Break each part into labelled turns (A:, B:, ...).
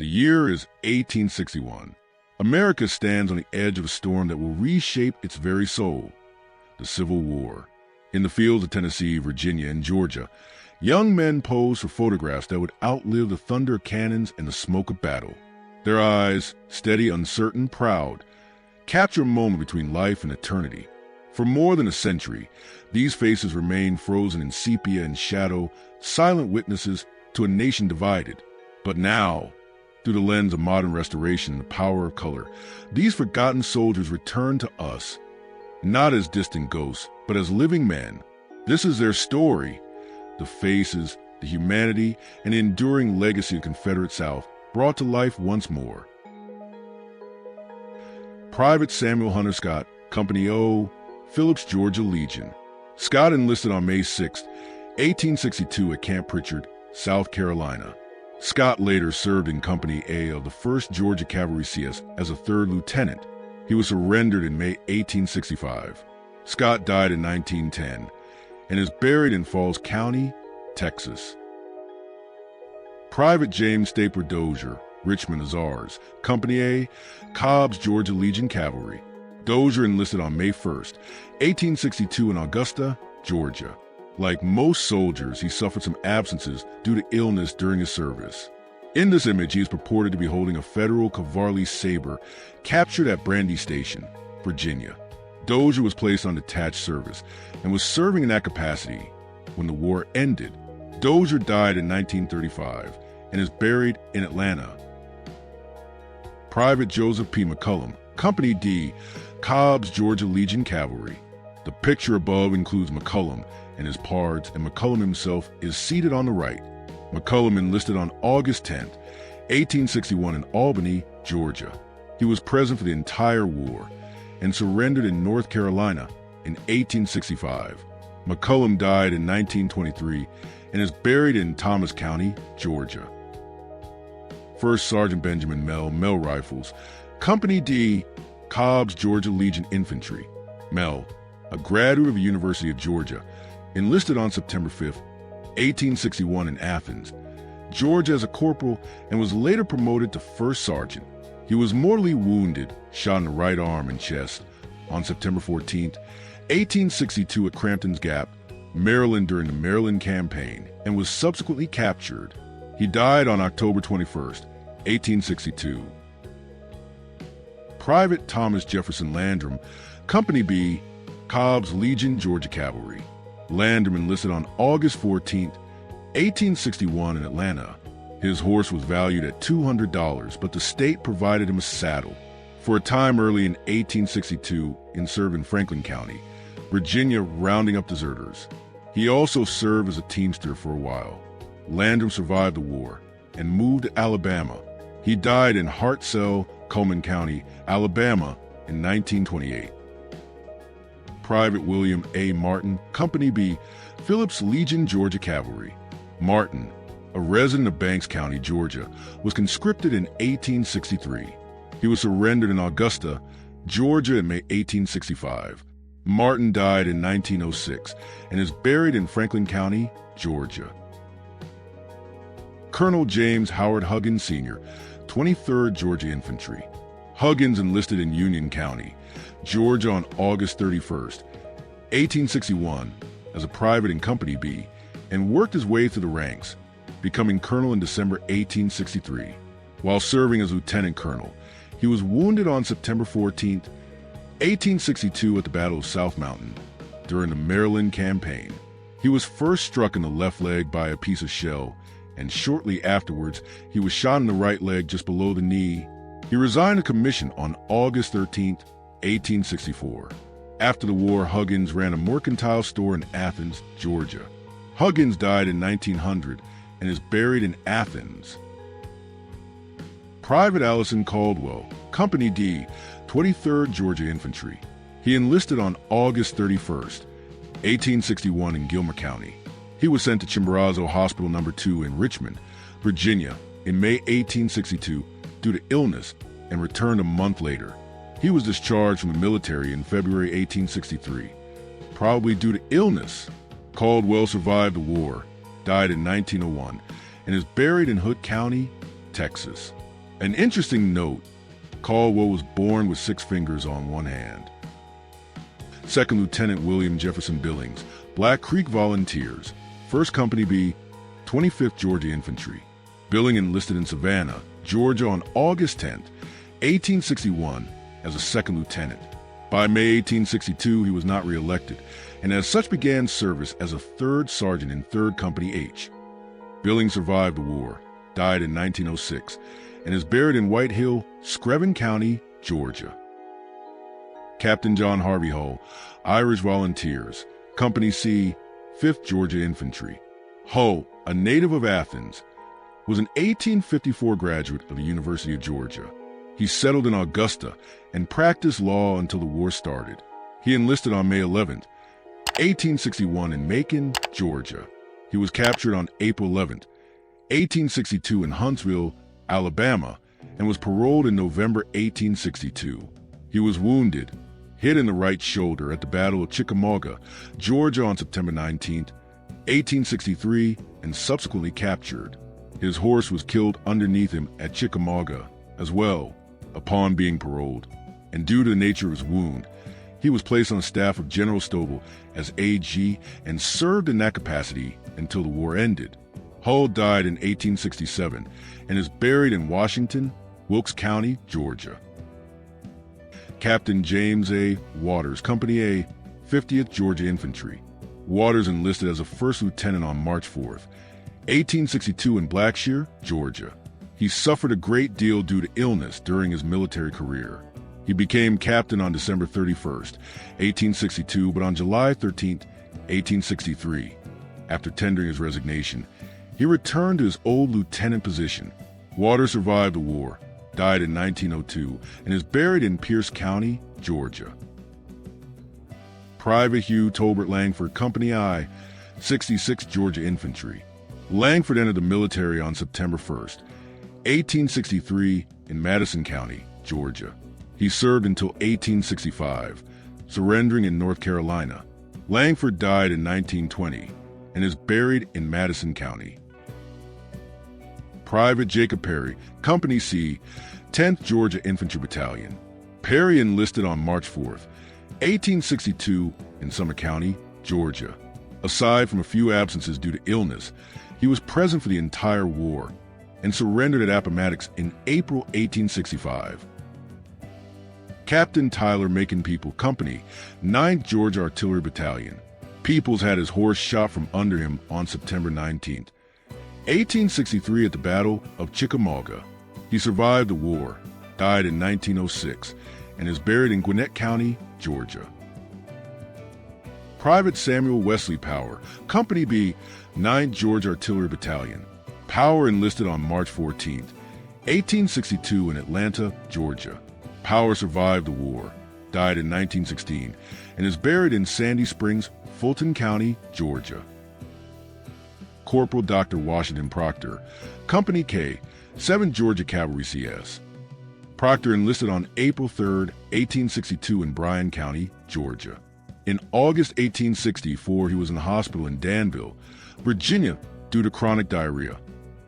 A: The year is 1861. America stands on the edge of a storm that will reshape its very soul, the Civil War. In the fields of Tennessee, Virginia, and Georgia, young men pose for photographs that would outlive the thunder of cannons and the smoke of battle. Their eyes, steady, uncertain, proud, capture a moment between life and eternity. For more than a century, these faces remain frozen in sepia and shadow, silent witnesses to a nation divided. But now, through the lens of modern restoration and the power of color, these forgotten soldiers return to us, not as distant ghosts, but as living men. This is their story, the faces, the humanity, and the enduring legacy of Confederate South brought to life once more. Private Samuel Hunter Scott, Company O, Phillips, Georgia Legion. Scott enlisted on May 6, 1862 at Camp Pritchard, South Carolina. Scott later served in Company A of the 1st Georgia Cavalry CS as a 3rd lieutenant. He was surrendered in May 1865. Scott died in 1910 and is buried in Falls County, Texas. Private James Stapler Dozier, Richmond Azars, Company A, Cobb's Georgia Legion Cavalry. Dozier enlisted on May 1, 1862 in Augusta, Georgia. Like most soldiers, he suffered some absences due to illness during his service. In this image, he is purported to be holding a federal cavalry saber captured at Brandy Station, Virginia. Dozier was placed on detached service and was serving in that capacity when the war ended. Dozier died in 1935 and is buried in Atlanta. Private Joseph P. McCullum, Company D, Cobb's Georgia Legion Cavalry. The picture above includes McCullum and his pards, and McCullum himself is seated on the right. McCullum enlisted on August 10, 1861 in Albany, Georgia. He was present for the entire war and surrendered in North Carolina in 1865. McCullum died in 1923 and is buried in Thomas County, Georgia. First Sergeant Benjamin Mel Rifles, Company D, Cobb's Georgia Legion Infantry. Mel, a graduate of the University of Georgia, enlisted on September 5, 1861 in Athens, Georgia as a corporal and was later promoted to first sergeant. He was mortally wounded, shot in the right arm and chest, on September 14, 1862 at Crampton's Gap, Maryland during the Maryland Campaign, and was subsequently captured. He died on October 21, 1862. Private Thomas Jefferson Landrum, Company B, Cobb's Legion Georgia Cavalry. Landrum enlisted on August 14, 1861 in Atlanta. His horse was valued at $200, but the state provided him a saddle. For a time early in 1862, in serving Franklin County, Virginia, rounding up deserters. He also served as a teamster for a while. Landrum survived the war and moved to Alabama. He died in Hartselle, Cullman County, Alabama in 1928. Private William A. Martin, Company B, Phillips Legion Georgia Cavalry. Martin, a resident of Banks County, Georgia, was conscripted in 1863. He was surrendered in Augusta, Georgia in May 1865. Martin died in 1906 and is buried in Franklin County, Georgia. Colonel James Howard Huggins Sr., 23rd Georgia Infantry. Huggins enlisted in Union County, Georgia on August 31, 1861, as a private in Company B, and worked his way through the ranks, becoming colonel in December 1863. While serving as lieutenant colonel, he was wounded on September 14, 1862 at the Battle of South Mountain during the Maryland Campaign. He was first struck in the left leg by a piece of shell, and shortly afterwards, he was shot in the right leg just below the knee. He resigned a commission on August 13, 1864. After the war, Huggins ran a mercantile store in Athens, Georgia. Huggins died in 1900 and is buried in Athens. Private Allison Caldwell, Company D, 23rd Georgia Infantry. He enlisted on August 31, 1861 in Gilmer County. He was sent to Chimborazo Hospital No. 2 in Richmond, Virginia in May 1862 due to illness and returned a month later. He was discharged from the military in February 1863, probably due to illness. Caldwell survived the war, died in 1901, and is buried in Hood County, Texas. An interesting note, Caldwell was born with 6 fingers on one hand. Second Lieutenant William Jefferson Billings, Black Creek Volunteers, 1st Company B, 25th Georgia Infantry. Billings enlisted in Savannah, Georgia on August 10, 1861, as a 2nd lieutenant. By May 1862, he was not re-elected, and as such began service as a 3rd sergeant in 3rd Company H. Billings survived the war, died in 1906, and is buried in White Hill, Screven County, Georgia. Captain John Harvey Hull, Irish Volunteers, Company C, 5th Georgia Infantry. Hull, a native of Athens, was an 1854 graduate of the University of Georgia. He settled in Augusta and practiced law until the war started. He enlisted on May 11, 1861 in Macon, Georgia. He was captured on April 11, 1862 in Huntsville, Alabama, and was paroled in November 1862. He was wounded, hit in the right shoulder at the Battle of Chickamauga, Georgia on September 19, 1863, and subsequently captured. His horse was killed underneath him at Chickamauga as well upon being paroled, and due to the nature of his wound, he was placed on the staff of General Stovall as AG and served in that capacity until the war ended. Hull died in 1867 and is buried in Washington, Wilkes County, Georgia. Captain James A. Waters, Company A, 50th Georgia Infantry. Waters enlisted as a 1st lieutenant on March 4, 1862 in Blackshear, Georgia. He suffered a great deal due to illness during his military career. He became captain on December 31, 1862, but on July 13, 1863, after tendering his resignation, he returned to his old lieutenant position. Waters survived the war, died in 1902, and is buried in Pierce County, Georgia. Private Hugh Tolbert Langford, Company I, 66th Georgia Infantry. Langford entered the military on September 1, 1863, in Madison County, Georgia. He served until 1865, surrendering in North Carolina. Langford died in 1920 and is buried in Madison County. Private Jacob Perry, Company C, 10th Georgia Infantry Battalion. Perry enlisted on March 4, 1862, in Summer County, Georgia. Aside from a few absences due to illness, he was present for the entire war and surrendered at Appomattox in April 1865. Captain Tyler Macon People, Company, 9th Georgia Artillery Battalion. Peoples had his horse shot from under him on September 19, 1863 at the Battle of Chickamauga. He survived the war, died in 1906, and is buried in Gwinnett County, Georgia. Private Samuel Wesley Power, Company B, 9th Georgia Artillery Battalion. Power enlisted on March 14, 1862 in Atlanta, Georgia. Power survived the war, died in 1916, and is buried in Sandy Springs, Fulton County, Georgia. Corporal Dr. Washington Proctor, Company K, 7th Georgia Cavalry CS. Proctor enlisted on April 3, 1862 in Bryan County, Georgia. In August 1864, he was in the hospital in Danville, Virginia, due to chronic diarrhea.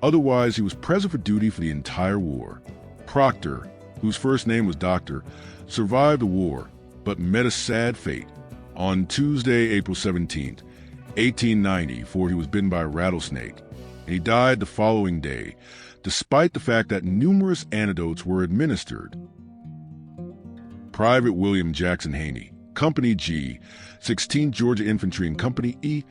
A: Otherwise, he was present for duty for the entire war. Proctor, whose first name was Doctor, survived the war, but met a sad fate. On Tuesday, April 17, 1890, for he was bitten by a rattlesnake, and he died the following day, despite the fact that numerous antidotes were administered. Private William Jackson Haney, Company G, 16th Georgia Infantry and Company E,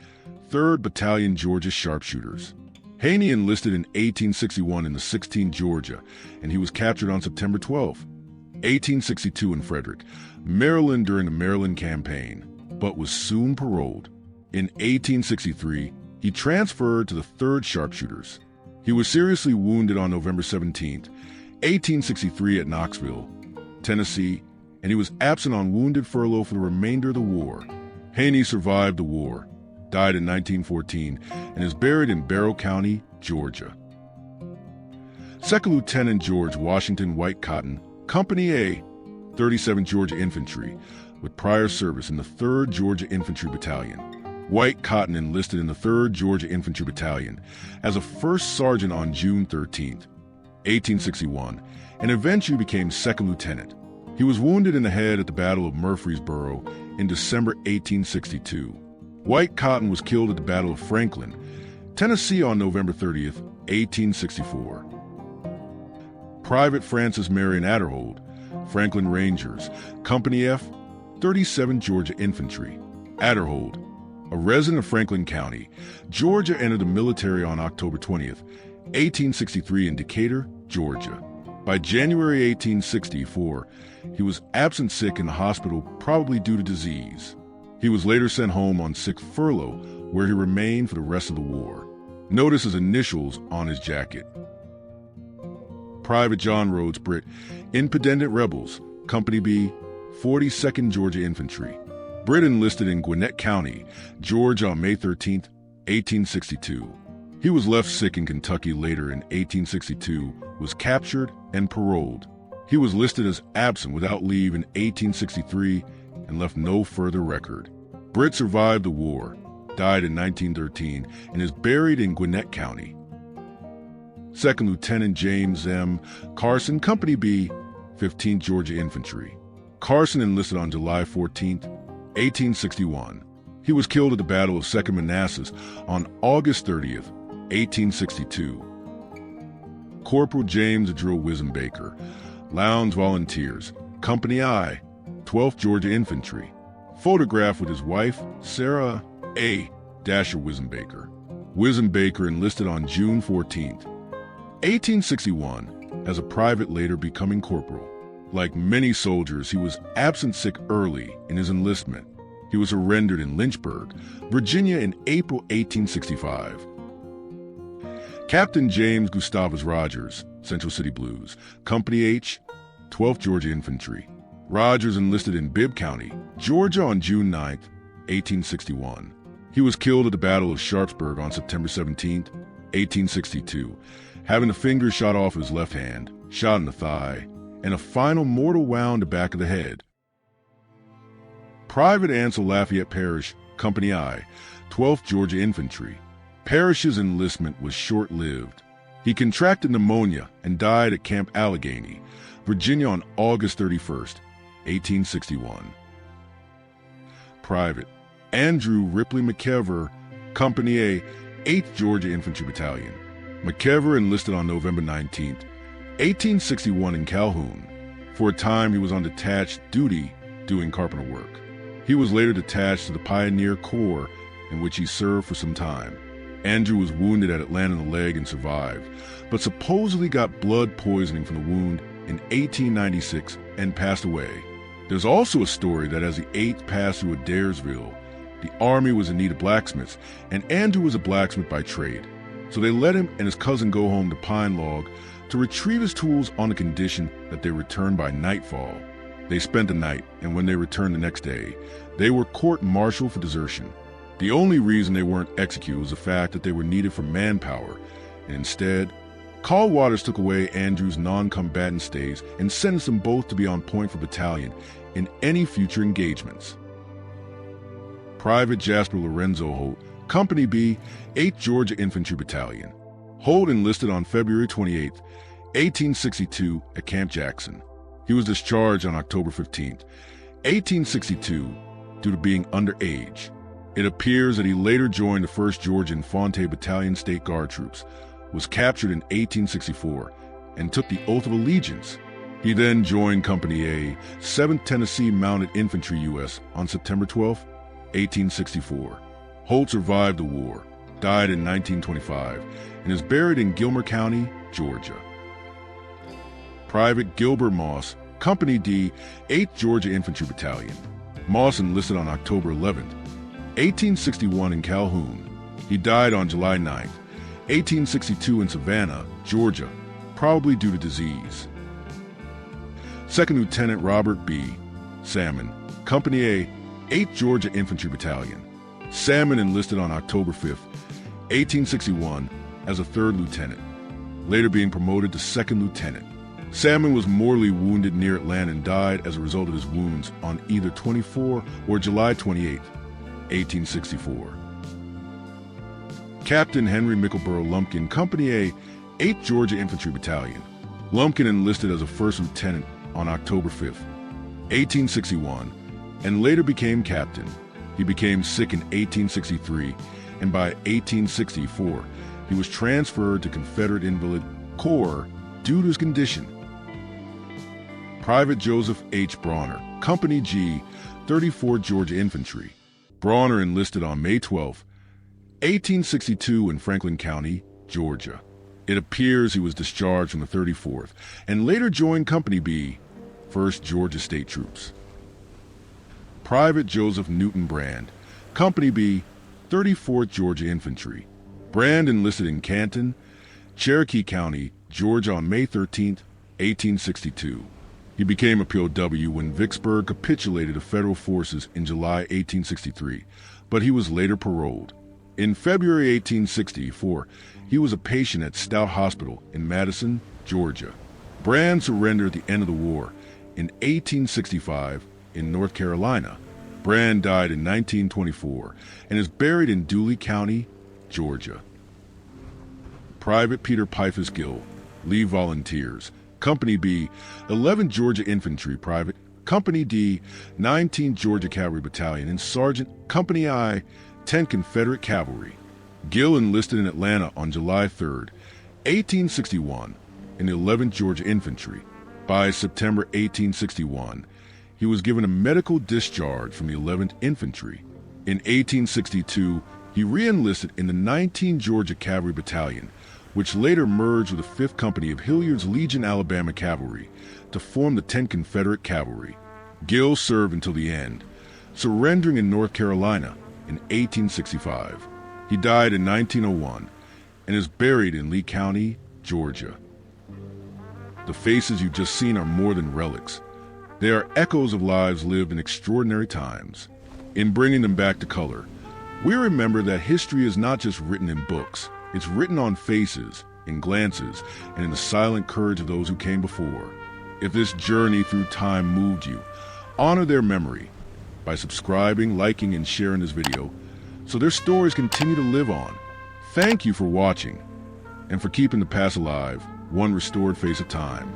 A: 3rd Battalion Georgia Sharpshooters. Haney enlisted in 1861 in the 16th Georgia, and he was captured on September 12, 1862 in Frederick, Maryland during the Maryland Campaign, but was soon paroled. In 1863, he transferred to the 3rd Sharpshooters. He was seriously wounded on November 17, 1863 at Knoxville, Tennessee, and he was absent on wounded furlough for the remainder of the war. Haney survived the war, died in 1914, and is buried in Barrow County, Georgia. Second Lieutenant George Washington White Cotton, Company A, 37th Georgia Infantry, with prior service in the 3rd Georgia Infantry Battalion. White Cotton enlisted in the 3rd Georgia Infantry Battalion as a 1st sergeant on June 13, 1861, and eventually became 2nd lieutenant. He was wounded in the head at the Battle of Murfreesboro in December 1862. White Cotton was killed at the Battle of Franklin, Tennessee on November 30th, 1864. Private Francis Marion Adderhold, Franklin Rangers, Company F, 37 Georgia Infantry. Adderhold, a resident of Franklin County, Georgia, entered the military on October 20th, 1863 in Decatur, Georgia. By January 1864, he was absent sick in the hospital, probably due to disease. He was later sent home on sick furlough, where he remained for the rest of the war. Notice his initials on his jacket. Private John Rhodes Britt, Independent Rebels, Company B, 42nd Georgia Infantry. Britt enlisted in Gwinnett County, Georgia on May 13, 1862. He was left sick in Kentucky later in 1862, was captured and paroled. He was listed as absent without leave in 1863 and left no further record. Britt survived the war, died in 1913, and is buried in Gwinnett County. 2nd Lieutenant James M. Carson, Company B, 15th Georgia Infantry. Carson enlisted on July 14, 1861. He was killed at the Battle of 2nd Manassas on August 30th, 1862. Corporal James Drill Wisenbaker, Lowndes Volunteers, Company I, 12th Georgia Infantry. Photographed with his wife, Sarah A. Dasher Wisenbaker. Wisenbaker enlisted on June 14, 1861, as a private, later becoming corporal. Like many soldiers, he was absent sick early in his enlistment. He was surrendered in Lynchburg, Virginia in April 1865. Captain James Gustavus Rogers, Central City Blues, Company H, 12th Georgia Infantry. Rogers enlisted in Bibb County, Georgia on June 9, 1861. He was killed at the Battle of Sharpsburg on September 17, 1862, having a finger shot off his left hand, shot in the thigh, and a final mortal wound the back of the head. Private Ansel Lafayette Parrish, Company I, 12th Georgia Infantry. Parrish's enlistment was short-lived. He contracted pneumonia and died at Camp Allegheny, Virginia on August 31, 1861. Private Andrew Ripley McKever, Company A, 8th Georgia Infantry Battalion. McKever enlisted on November 19, 1861 in Calhoun. For a time, he was on detached duty doing carpenter work. He was later detached to the Pioneer Corps, in which he served for some time. Andrew was wounded at Atlanta in the leg and survived, but supposedly got blood poisoning from the wound in 1896 and passed away. There's also a story that as the 8th passed through Adairsville, the Army was in need of blacksmiths, and Andrew was a blacksmith by trade. So they let him and his cousin go home to Pine Log to retrieve his tools on the condition that they return by nightfall. They spent the night, and when they returned the next day, they were court-martialed for desertion. The only reason they weren't executed was the fact that they were needed for manpower, and instead, Callwaters took away Andrew's non-combatant stays and sentenced them both to be on point for battalion in any future engagements. Private Jasper Lorenzo Holt, Company B, 8th Georgia Infantry Battalion. Holt enlisted on February 28, 1862 at Camp Jackson. He was discharged on October 15, 1862, due to being underage. It appears that he later joined the 1st Georgia Infante Battalion State Guard troops, was captured in 1864, and took the Oath of Allegiance. He then joined Company A, 7th Tennessee Mounted Infantry U.S. on September 12, 1864. Holt survived the war, died in 1925, and is buried in Gilmer County, Georgia. Private Gilbert Moss, Company D, 8th Georgia Infantry Battalion. Moss enlisted on October 11, 1861 in Calhoun. He died on July 9, 1862 in Savannah, Georgia, probably due to disease. 2nd Lieutenant Robert B. Salmon, Company A, 8th Georgia Infantry Battalion. Salmon enlisted on October 5, 1861 as a 3rd lieutenant, later being promoted to 2nd lieutenant. Salmon was mortally wounded near Atlanta and died as a result of his wounds on either 24 or July 28, 1864. Captain Henry Mickleborough Lumpkin, Company A, 8th Georgia Infantry Battalion. Lumpkin enlisted as a first lieutenant on October 5, 1861, and later became captain. He became sick in 1863, and by 1864, he was transferred to Confederate Invalid Corps due to his condition. Private Joseph H. Brawner, Company G, 34th Georgia Infantry. Brawner enlisted on May 12, 1862 in Franklin County, Georgia. It appears he was discharged from the 34th and later joined Company B, 1st Georgia State Troops. Private Joseph Newton Brand, Company B, 34th Georgia Infantry. Brand enlisted in Canton, Cherokee County, Georgia on May 13, 1862. He became a POW when Vicksburg capitulated to federal forces in July 1863, but he was later paroled. In February 1864, he was a patient at Stout Hospital in Madison, Georgia. Brand surrendered at the end of the war in 1865 in North Carolina. Brand died in 1924 and is buried in Dooley County, Georgia. Private Peter Pifus Gill, Lee Volunteers, Company B, 11th Georgia Infantry Private, Company D, 19th Georgia Cavalry Battalion, and Sergeant, Company I, 10th Confederate Cavalry. Gill enlisted in Atlanta on July 3, 1861, in the 11th Georgia Infantry. By September 1861, he was given a medical discharge from the 11th Infantry. In 1862, he re-enlisted in the 19th Georgia Cavalry Battalion, which later merged with the 5th Company of Hilliard's Legion Alabama Cavalry to form the 10th Confederate Cavalry. Gill served until the end, surrendering in North Carolina in 1865. He died in 1901 and is buried in Lee County, Georgia. The faces you've just seen are more than relics. They are echoes of lives lived in extraordinary times. In bringing them back to color, we remember that history is not just written in books. It's written on faces, in glances, and in the silent courage of those who came before. If this journey through time moved you, honor their memory by subscribing, liking, and sharing this video so their stories continue to live on. Thank you for watching and for keeping the past alive, one restored face at a time.